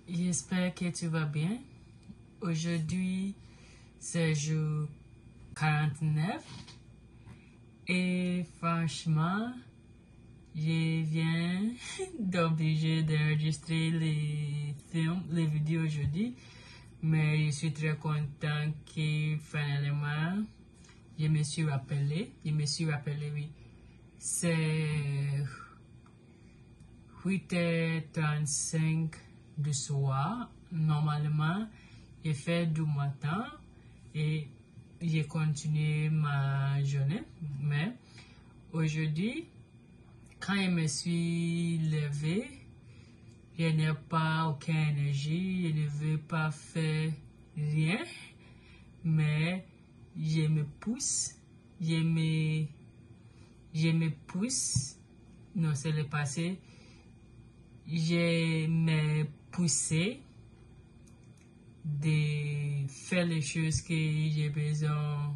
J'espère que tu vas bien. Aujourd'hui, c'est jour 49 et franchement, je viens d'obliger d'enregistrer les vidéos aujourd'hui, mais je suis très content que finalement, je me suis rappelé, oui. C'est 8h35 du soir. Normalement, j'ai fait du matin et j'ai continué ma journée. Mais aujourd'hui, quand je me suis levé, je n'ai pas aucune énergie, je ne veux pas faire rien, mais je me pousse, non, c'est le passé, je me poussé de faire les choses que j'ai besoin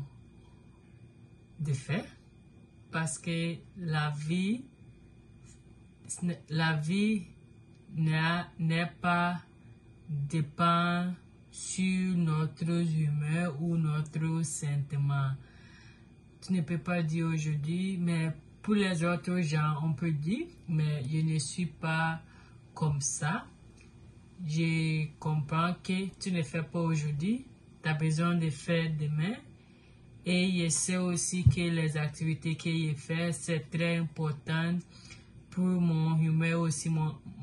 de faire parce que la vie n'est pas dépend sur notre humeur ou notre sentiment. Tu ne peux pas dire aujourd'hui, mais pour les autres gens, on peut dire, mais je ne suis pas comme ça. Je comprends que tu ne fais pas aujourd'hui, tu as besoin de faire demain. Et je sais aussi que les activités que je fais, c'est très important pour mon humeur aussi,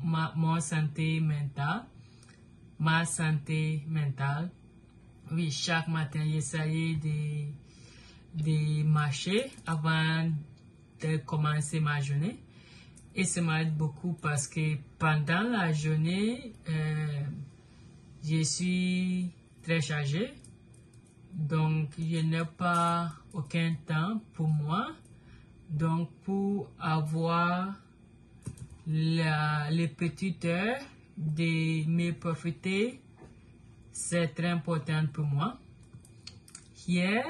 ma santé mentale. Ma santé mentale. Oui, chaque matin, j'essaie de marcher avant de commencer ma journée. Et ça m'aide beaucoup parce que pendant la journée, je suis très chargé. Donc, je n'ai pas aucun temps pour moi. Donc, pour avoir les petites heures de me profiter, c'est très important pour moi. Hier,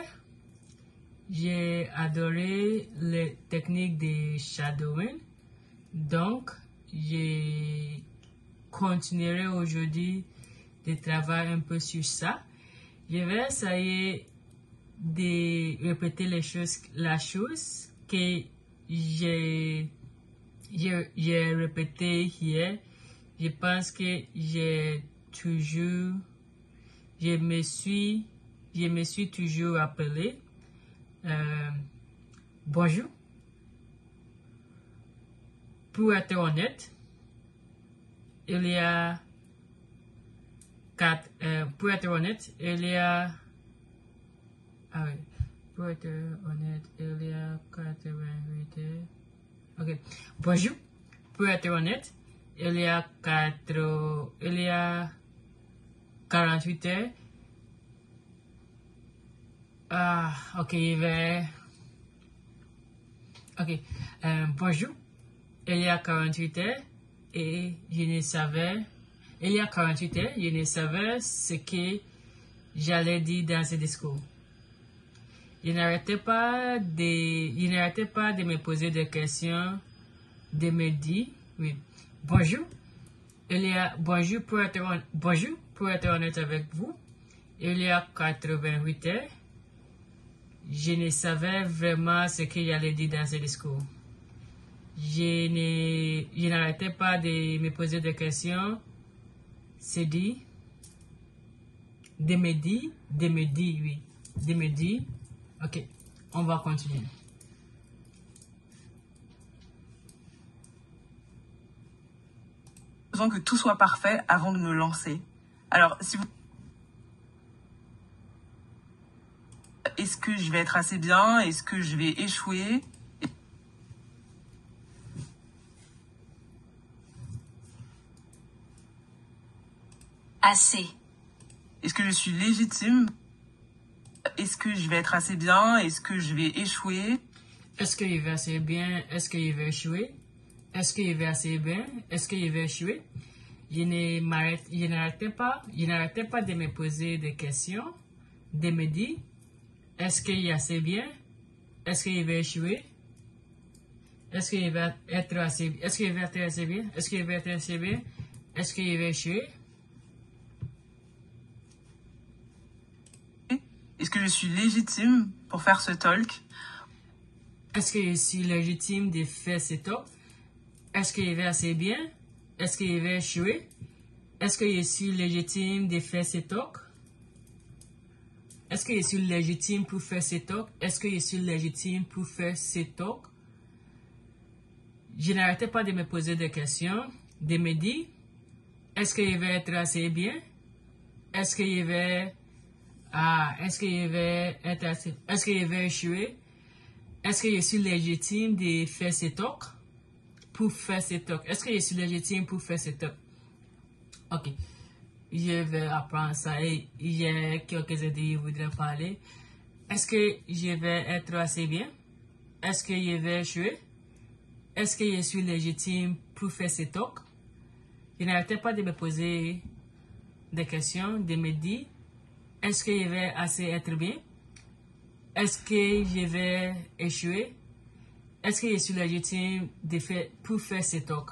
j'ai adoré les techniques de shadowing. Donc, je continuerai aujourd'hui de travailler un peu sur ça. Je vais essayer de répéter la chose que j'ai répété hier. Je pense que je me suis toujours rappelé. Bonjour. Pour être honnête, il y a 88 heures. Ok. Bonjour. Pour être honnête, il y a 48 heures. Ok, ok. Bonjour. Il y a 48 heures et je ne savais ce que j'allais dire dans ce discours. Je n'arrêtais pas de me poser des questions, de me dire, oui, bonjour. Bonjour pour être honnête avec vous. Il y a 88 heures, je ne savais vraiment ce que j'allais dire dans ce discours. Je n'arrêtais pas de me poser des questions, de me dire, ok, on va continuer. Besoin que tout soit parfait avant de me lancer. Alors, est-ce que je vais être assez bien? Est-ce que je vais échouer? Assez. Est-ce que je suis légitime? Est-ce que je vais être assez bien? Est-ce que je vais échouer? Est-ce que je vais assez bien? Est-ce que je vais échouer? Est-ce que je vais assez bien? Est-ce que je vais échouer? Je n'arrêtais pas de me poser des questions, de me dire, est-ce que je vais assez bien? Est-ce que je vais échouer? Est-ce que je vais être assez bien? Est-ce que je vais être assez bien? Est-ce que je vais être assez bien? Est-ce que je vais échouer? que je suis légitime pour faire ce talk? Est-ce que je suis légitime de faire ce talk? Est-ce que je vais assez bien? Est-ce que je vais échouer? Est-ce que je suis légitime de faire ce talk? Est-ce que je suis légitime pour faire ce talk? Est-ce que je suis légitime pour faire ce talk? Je n'arrêtais pas de me poser des questions, de me dire, est-ce que je vais être assez bien? Est-ce que je vais être assez, est-ce que je vais échouer? Est-ce que je suis légitime de faire ce talk? Pour faire ce talk. Est-ce que je suis légitime pour faire ce talk? Ok. Je vais apprendre ça et il y a quelques idées que je voudrais parler. Est-ce que je vais être assez bien? Est-ce que je vais échouer? Est-ce que je suis légitime pour faire ce talk? Je n'arrêtais pas de me poser des questions, de me dire, est-ce que je vais assez être bien? Est-ce que je vais échouer? Est-ce que je suis légitime pour faire ce talk?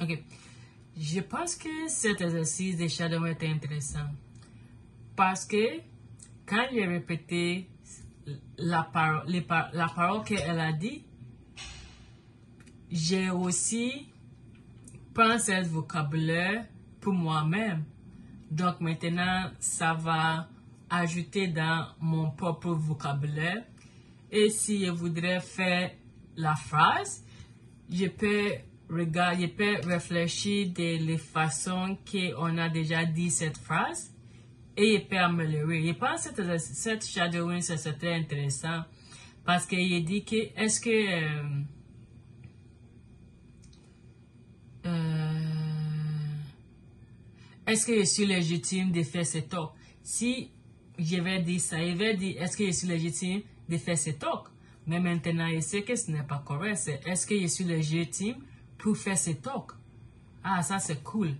Ok. Je pense que cet exercice de Shadow était intéressant. Parce que quand j'ai répété la parole qu'elle a dit, j'ai aussi pensé ce vocabulaire pour moi-même. Donc maintenant, ça va ajouter dans mon propre vocabulaire. Et si je voudrais faire la phrase, je peux réfléchir de la façon qu'on a déjà dit cette phrase et je peux améliorer. Je pense que cette shadowing, c'était intéressant parce qu'il dit que est-ce que je suis légitime de faire ce talk? Si je vais dire ça, je vais dire est-ce que je suis légitime de faire ce talk? Mais maintenant, je sais que ce n'est pas correct. C'est est-ce que je suis légitime pour faire ce talk? Ah, ça c'est cool.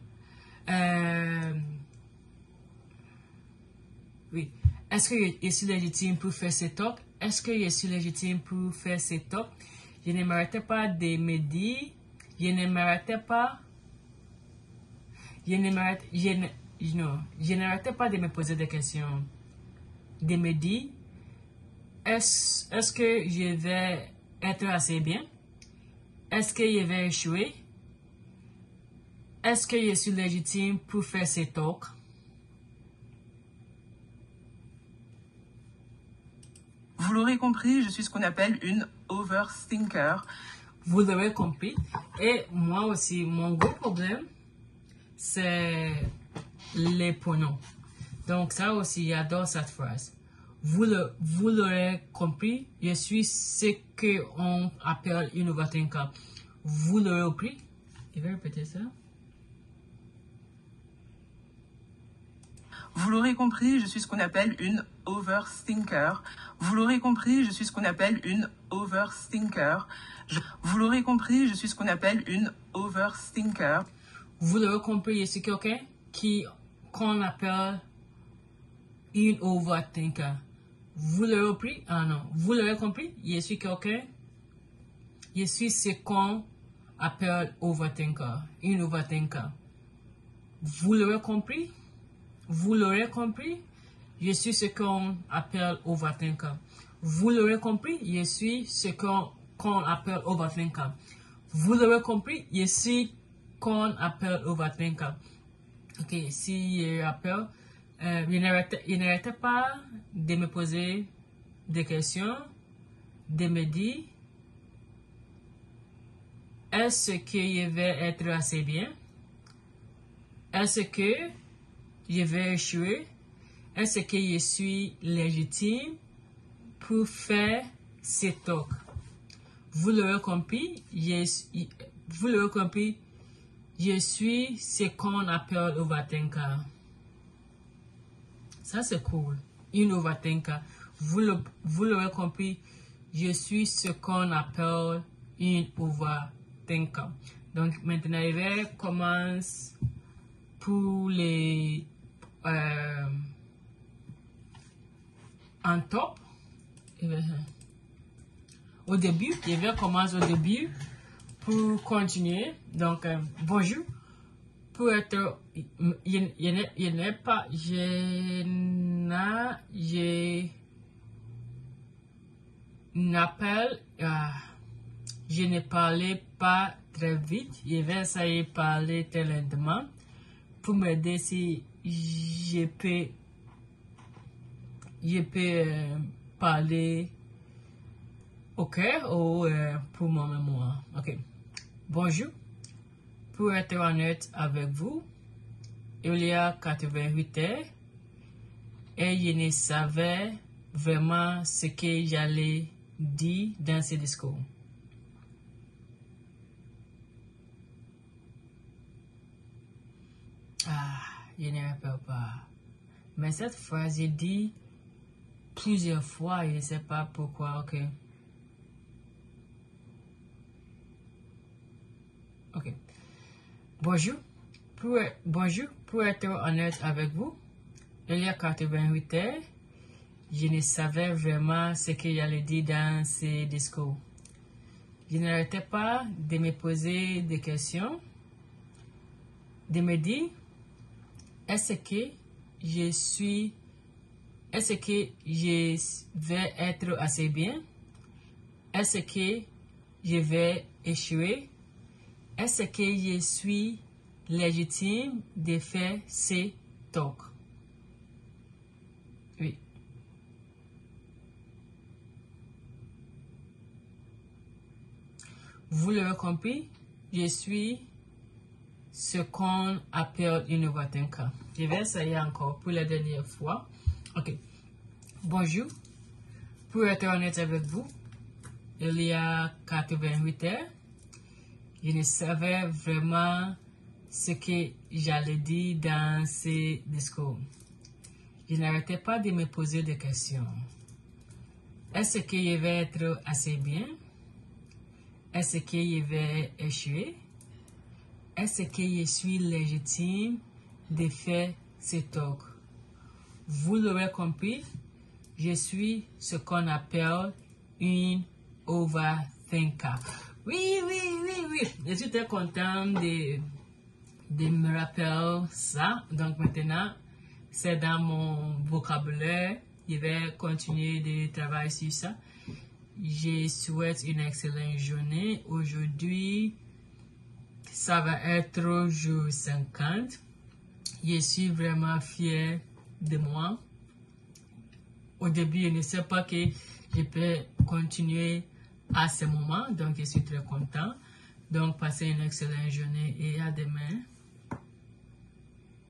Oui. Est-ce que je suis légitime pour faire ce talk? Est-ce que je suis légitime pour faire ce talk? Je ne m'arrêtais pas de me dire, je n'arrêtais pas de me poser des questions, de me dire, est-ce que je vais être assez bien? Est-ce que je vais échouer? Est-ce que je suis légitime pour faire ce talk? Vous l'aurez compris, je suis ce qu'on appelle une overthinker. Vous l'aurez compris. Et moi aussi, mon gros problème, c'est les pronoms. Donc ça aussi, j'adore cette phrase. Vous l'aurez compris, je suis ce qu'on appelle une overthinker. Vous l'aurez compris? Je vais répéter ça. Vous l'aurez compris, je suis ce qu'on appelle une overthinker. Vous l'aurez compris, je suis ce qu'on appelle une overthinker. Vous l'aurez compris, je suis ce qu'on appelle une overthinker. Vous l'aurez compris, je suis quelqu'un qu'on appelle une overthinker. Vous l'aurez compris? Ah non. Vous l'aurez compris? Je suis quelqu'un. Je suis ce qu'on appelle overthinker. Une overthinker. Vous l'aurez compris? Vous l'aurez compris? Je suis ce qu'on appelle overthinker. Vous l'aurez compris? Je suis ce qu'on appelle overthinker. Vous l'aurez compris? Je suis qu'on appelle overthinker. Ok, si je rappelle, je n'arrêtais pas de me poser des questions, de me dire, est-ce que je vais être assez bien? Est-ce que je vais échouer? Est-ce que je suis légitime pour faire ce talk? Vous l'aurez compris, je suis ce qu'on appelle overthinker. Ça c'est cool. Une overthinker. Vous l'aurez compris, je suis ce qu'on appelle une overthinker. Donc maintenant, je vais commencer pour les en top. Au début, je vais commencer au début pour continuer. Donc, bonjour. Pour être, je maintenant, j'ai un appel. Je ne parlais pas très vite. Je vais essayer de parler très lentement pour m'aider si je peux parler au cœur ou pour mon mémoire. Ok. Bonjour. Pour être honnête avec vous, il y a 88 heures et je ne savais vraiment ce que j'allais dire dans ce discours. Je ne rappelle pas. Mais cette phrase, j'ai dit plusieurs fois, je ne sais pas pourquoi, ok. Ok. Bonjour. Pour être honnête avec vous, il y a 88 heures, je ne savais vraiment ce que j'allais dire dans ce discours. Je n'arrêtais pas de me poser des questions, de me dire, est-ce que je vais être assez bien? Est-ce que je vais échouer? Est-ce que je suis légitime de faire ce talk? Oui. Vous l'avez compris, je suis ce qu'on appelle une Vatenka. Je vais essayer encore pour la dernière fois. Ok. Bonjour. Pour être honnête avec vous, il y a 88 heures, je ne savais vraiment ce que j'allais dire dans ce discours. Je n'arrêtais pas de me poser des questions. Est-ce que je vais être assez bien? Est-ce que je vais échouer? Est-ce que je suis légitime de faire ce talk? Vous l'aurez compris, je suis ce qu'on appelle une overthinker. Oui. Je suis très content de me rappeler ça. Donc maintenant, c'est dans mon vocabulaire. Je vais continuer de travailler sur ça. Je souhaite une excellente journée. Aujourd'hui, ça va être jour 50. Je suis vraiment fier de moi. Au début, je ne sais pas que je peux continuer à ce moment. Donc, je suis très content. Donc, passez une excellente journée et à demain.